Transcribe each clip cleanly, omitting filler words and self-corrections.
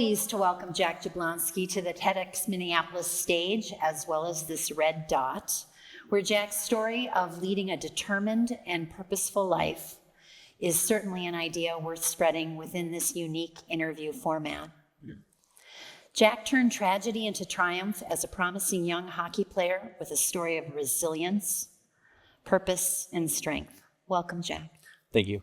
pleased to welcome Jack Jablonski to the TEDxMinneapolis stage, as well as this red dot, where Jack's story of leading a determined and purposeful life is certainly an idea worth spreading within this unique interview format. Jack turned tragedy into triumph as a promising young hockey player with a story of resilience, purpose, and strength. Welcome, Jack. Thank you.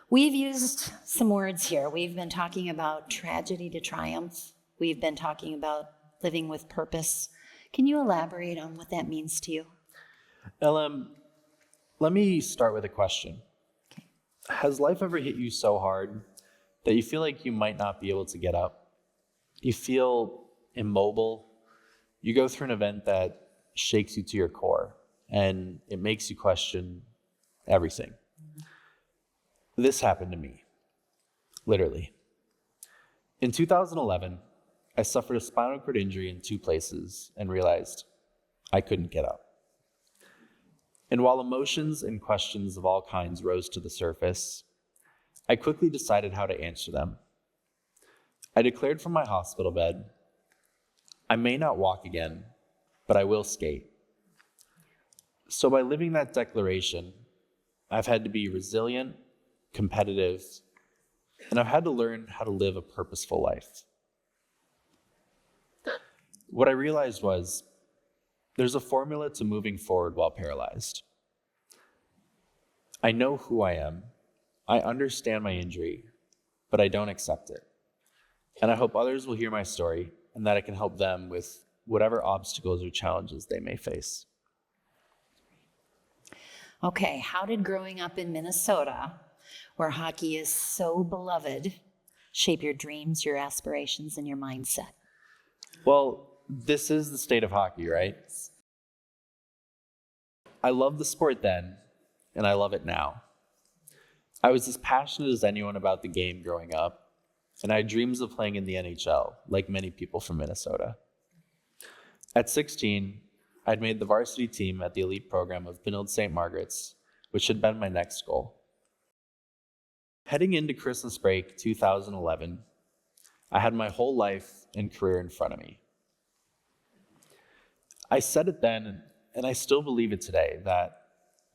We've used some words here. We've been talking about tragedy to triumph. We've been talking about living with purpose. Can you elaborate on what that means to you? LM, let me start with a question. Okay. Has life ever hit you so hard that you feel like you might not be able to get up? You feel immobile. You go through an event that shakes you to your core, and it makes you question everything. This happened to me, literally. In 2011, I suffered a spinal cord injury in 2 places and realized I couldn't get up. And while emotions and questions of all kinds rose to the surface, I quickly decided how to answer them. I declared from my hospital bed, I may not walk again, but I will skate. So by living that declaration, I've had to be resilient, competitive, and I've had to learn how to live a purposeful life. What I realized was there's a formula to moving forward while paralyzed. I know who I am. I understand my injury, but I don't accept it. And I hope others will hear my story and that I can help them with whatever obstacles or challenges they may face. Okay, how did growing up in Minnesota, where hockey is so beloved, shape your dreams, your aspirations, and your mindset? Well, this is the state of hockey, right? I loved the sport then, and I love it now. I was as passionate as anyone about the game growing up, and I had dreams of playing in the NHL, like many people from Minnesota. At 16, I'd made the varsity team at the elite program of Benilde St. Margaret's, which had been my next goal. Heading into Christmas break 2011, I had my whole life and career in front of me. I said it then, and I still believe it today, that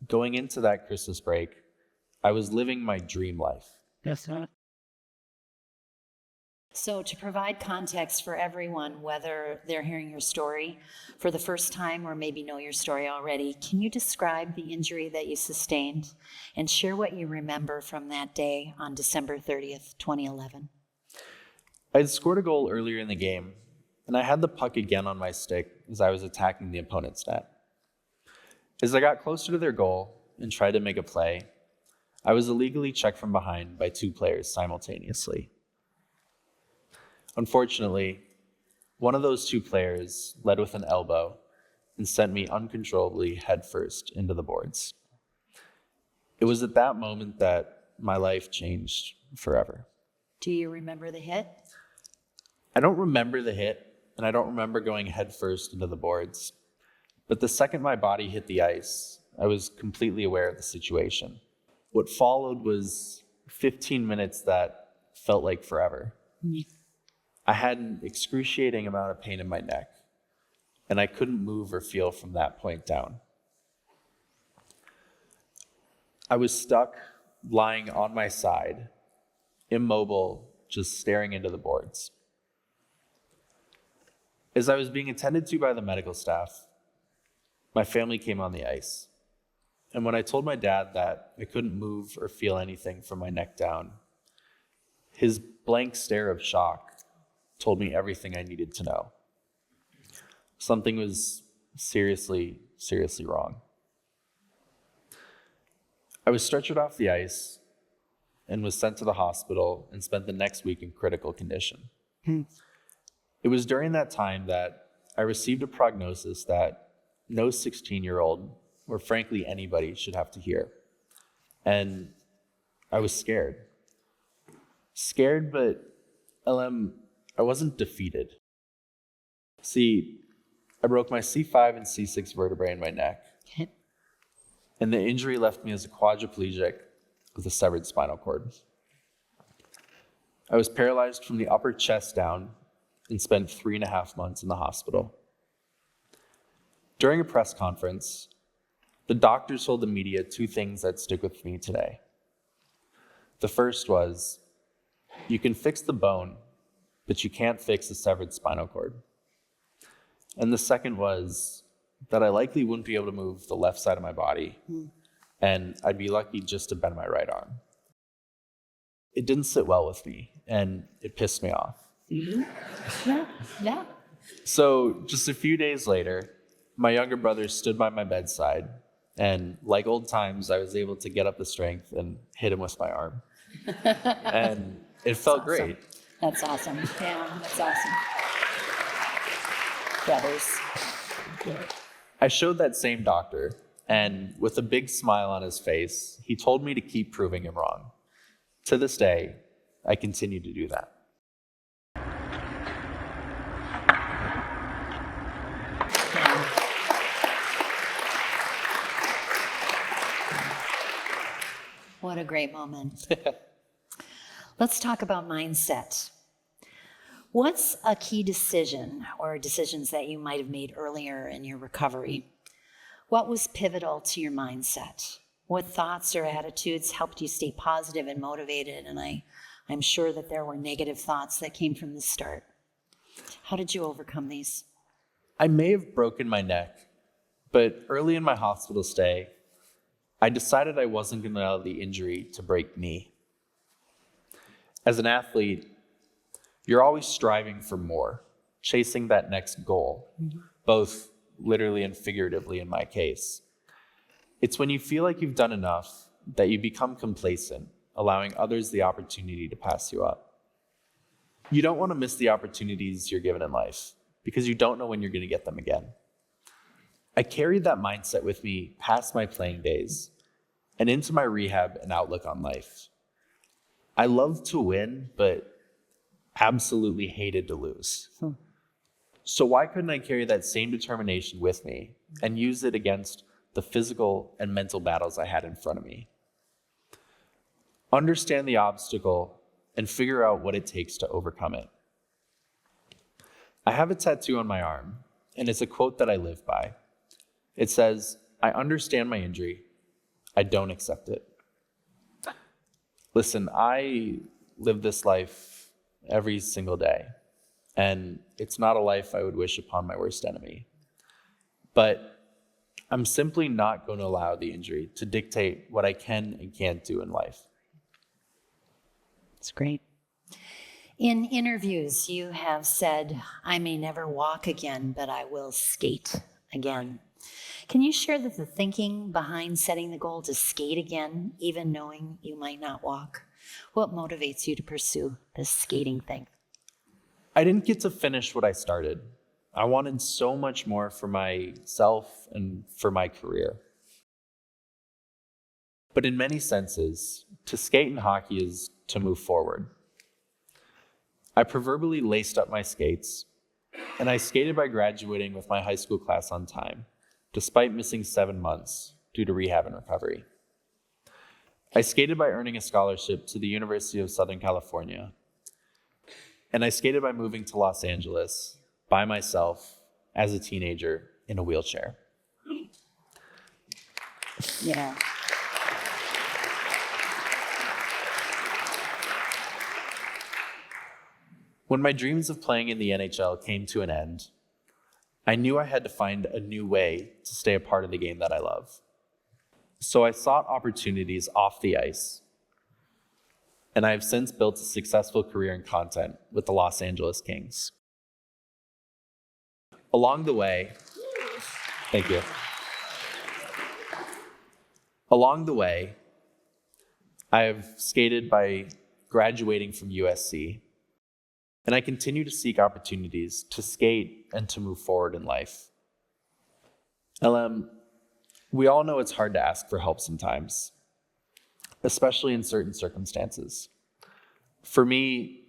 going into that Christmas break, I was living my dream life. Yes, sir. So to provide context for everyone, whether they're hearing your story for the first time or maybe know your story already, can you describe the injury that you sustained and share what you remember from that day on December 30th, 2011? I had scored a goal earlier in the game, and I had the puck again on my stick as I was attacking the opponent's net. As I got closer to their goal and tried to make a play, I was illegally checked from behind by 2 players simultaneously. Unfortunately, one of those 2 players led with an elbow and sent me uncontrollably headfirst into the boards. It was at that moment that my life changed forever. Do you remember the hit? I don't remember the hit, and I don't remember going headfirst into the boards. But the second my body hit the ice, I was completely aware of the situation. What followed was 15 minutes that felt like forever. I had an excruciating amount of pain in my neck, and I couldn't move or feel from that point down. I was stuck, lying on my side, immobile, just staring into the boards. As I was being attended to by the medical staff, my family came on the ice. And when I told my dad that I couldn't move or feel anything from my neck down, his blank stare of shock told me everything I needed to know. Something was seriously wrong. I was stretchered off the ice and was sent to the hospital and spent the next week in critical condition. It was during that time that I received a prognosis that no 16-year-old, or frankly anybody, should have to hear. And I was scared. Scared, but I wasn't defeated. See, I broke my C5 and C6 vertebrae in my neck. And the injury left me as a quadriplegic with a severed spinal cord. I was paralyzed from the upper chest down and spent 3.5 months in the hospital. During a press conference, the doctors told the media 2 things that stick with me today. The first was, you can fix the bone, but you can't fix a severed spinal cord. And the second was that I likely wouldn't be able to move the left side of my body, and I'd be lucky just to bend my right arm. It didn't sit well with me, and it pissed me off. Yeah. So just a few days later, my younger brother stood by my bedside, and like old times, I was able to get up the strength and hit him with my arm. And it felt great. That's awesome. Yeah, that's awesome. Brothers. I showed that same doctor, and with a big smile on his face, he told me to keep proving him wrong. To this day, I continue to do that. What a great moment. Let's talk about mindset. What's a key decision or decisions that you might have made earlier in your recovery? What was pivotal to your mindset? What thoughts or attitudes helped you stay positive and motivated? And I'm sure that there were negative thoughts that came from the start. How did you overcome these? I may have broken my neck, but early in my hospital stay, I decided I wasn't going to allow the injury to break me. As an athlete, you're always striving for more, chasing that next goal, both literally and figuratively in my case. It's when you feel like you've done enough that you become complacent, allowing others the opportunity to pass you up. You don't want to miss the opportunities you're given in life because you don't know when you're going to get them again. I carried that mindset with me past my playing days and into my rehab and outlook on life. I loved to win, but absolutely hated to lose. So why couldn't I carry that same determination with me and use it against the physical and mental battles I had in front of me? Understand the obstacle and figure out what it takes to overcome it. I have a tattoo on my arm, and it's a quote that I live by. It says, "I understand my injury. I don't accept it." Listen, I live this life every single day, and it's not a life I would wish upon my worst enemy. But I'm simply not going to allow the injury to dictate what I can and can't do in life. It's great. In interviews, you have said, "I may never walk again, but I will skate again." Can you share the thinking behind setting the goal to skate again, even knowing you might not walk? What motivates you to pursue this skating thing? I didn't get to finish what I started. I wanted so much more for myself and for my career. But in many senses, to skate in hockey is to move forward. I proverbially laced up my skates, and I skated by graduating with my high school class on time, despite missing 7 months due to rehab and recovery. I skated by earning a scholarship to the University of Southern California, and I skated by moving to Los Angeles by myself as a teenager in a wheelchair. Yeah. When my dreams of playing in the NHL came to an end, I knew I had to find a new way to stay a part of the game that I love. So I sought opportunities off the ice, and I have since built a successful career in content with the Los Angeles Kings. Along the way, thank you. Along the way, I have skated by graduating from USC, and I continue to seek opportunities to skate and to move forward in life. LM, we all know it's hard to ask for help sometimes, especially in certain circumstances. For me,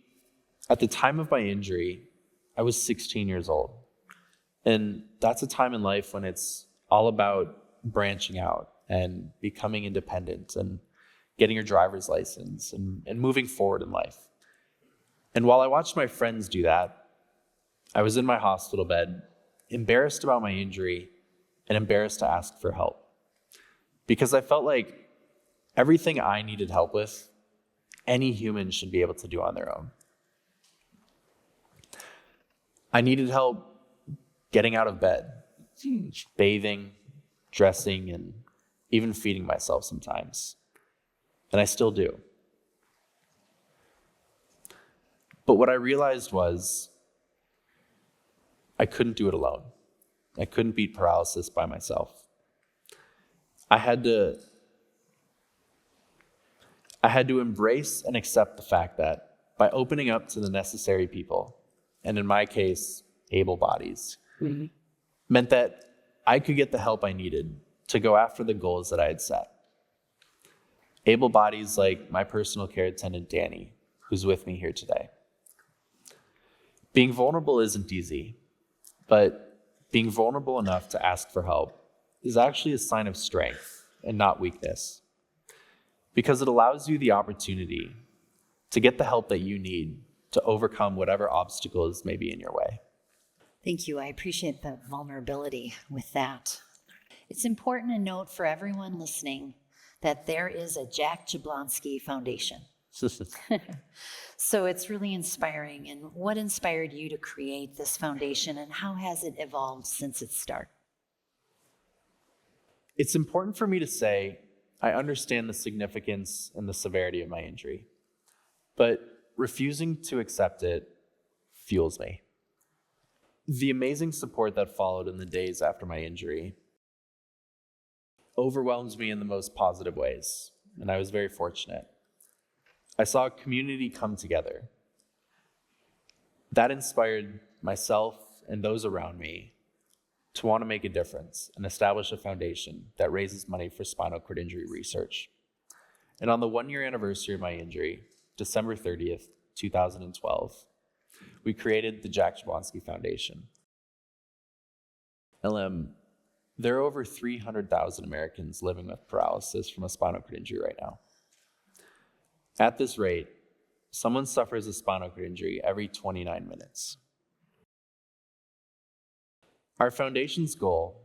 at the time of my injury, I was 16 years old. And that's a time in life when it's all about branching out and becoming independent and getting your driver's license and moving forward in life. And while I watched my friends do that, I was in my hospital bed, embarrassed about my injury and embarrassed to ask for help. Because I felt like everything I needed help with, any human should be able to do on their own. I needed help getting out of bed, bathing, dressing, and even feeding myself sometimes. And I still do. But what I realized was I couldn't do it alone. I couldn't beat paralysis by myself. I had to embrace and accept the fact that by opening up to the necessary people, and in my case, able bodies, meant that I could get the help I needed to go after the goals that I had set. Able bodies like my personal care attendant, Danny, who's with me here today. Being vulnerable isn't easy, but being vulnerable enough to ask for help is actually a sign of strength and not weakness, because it allows you the opportunity to get the help that you need to overcome whatever obstacles may be in your way. Thank you. I appreciate the vulnerability with that. It's important to note for everyone listening that there is a Jack Jablonski Foundation. So it's really inspiring. And what inspired you to create this foundation, and how has it evolved since its start? It's important for me to say I understand the significance and the severity of my injury, but refusing to accept it fuels me. The amazing support that followed in the days after my injury overwhelms me in the most positive ways, and I was very fortunate. I saw a community come together. That inspired myself and those around me to want to make a difference and establish a foundation that raises money for spinal cord injury research. And on the 1-year anniversary of my injury, December 30th, 2012, we created the Jack Jablonski Foundation. There are over 300,000 Americans living with paralysis from a spinal cord injury right now. At this rate, someone suffers a spinal cord injury every 29 minutes. Our foundation's goal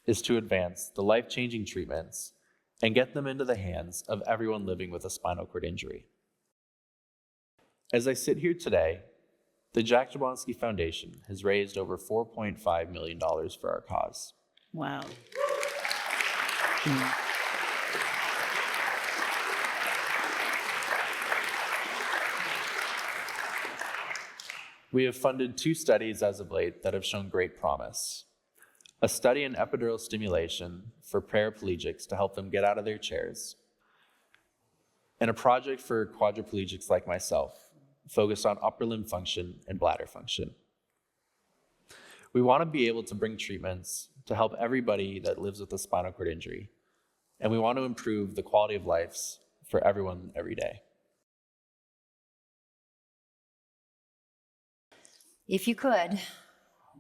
is to advance the life-changing treatments and get them into the hands of everyone living with a spinal cord injury. As I sit here today, the Jack Jablonski Foundation has raised over $4.5 million for our cause. Wow. We have funded 2 studies as of late that have shown great promise. A study in epidural stimulation for paraplegics to help them get out of their chairs, and a project for quadriplegics like myself, focused on upper limb function and bladder function. We want to be able to bring treatments to help everybody that lives with a spinal cord injury, and we want to improve the quality of lives for everyone every day. If you could,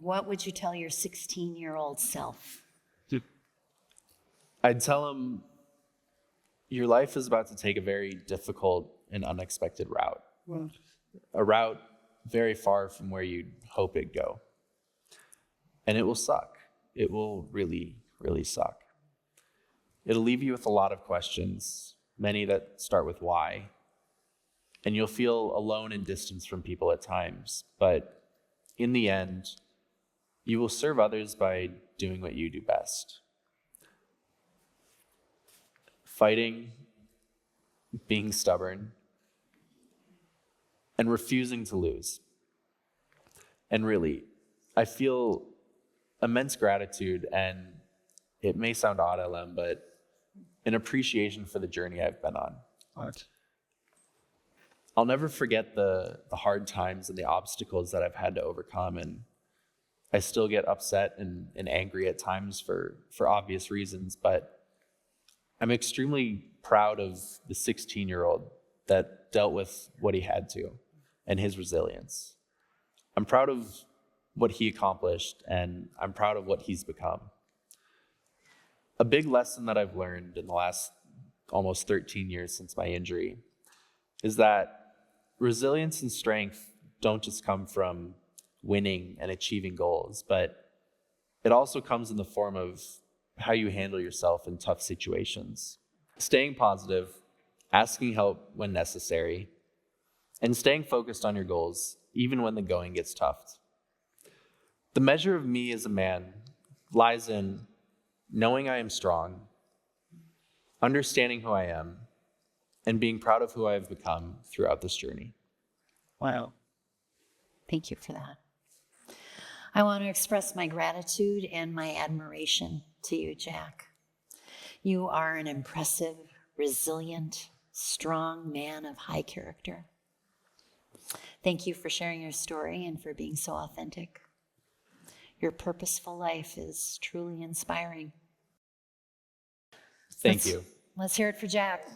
what would you tell your 16-year-old self? I'd tell him, your life is about to take a very difficult and unexpected route. Well, A route very far from where you'd hope it'd go. And it will suck. It will really, really suck. It'll leave you with a lot of questions, many that start with why. And you'll feel alone and distanced from people at times. But in the end, you will serve others by doing what you do best. Fighting, being stubborn, and refusing to lose. And really, I feel immense gratitude, and it may sound odd, LM, but an appreciation for the journey I've been on. what? I'll never forget the hard times and the obstacles that I've had to overcome, and I still get upset and angry at times for obvious reasons, but I'm extremely proud of the 16-year-old that dealt with what he had to and his resilience. I'm proud of what he accomplished, and I'm proud of what he's become. A big lesson that I've learned in the last almost 13 years since my injury is that resilience and strength don't just come from winning and achieving goals, but it also comes in the form of how you handle yourself in tough situations. Staying positive, asking help when necessary, and staying focused on your goals, even when the going gets tough. The measure of me as a man lies in knowing I am strong, understanding who I am, and being proud of who I have become throughout this journey. Wow. Thank you for that. I want to express my gratitude and my admiration to you, Jack. You are an impressive, resilient, strong man of high character. Thank you for sharing your story and for being so authentic. Your purposeful life is truly inspiring. Thank you. Let's hear it for Jack.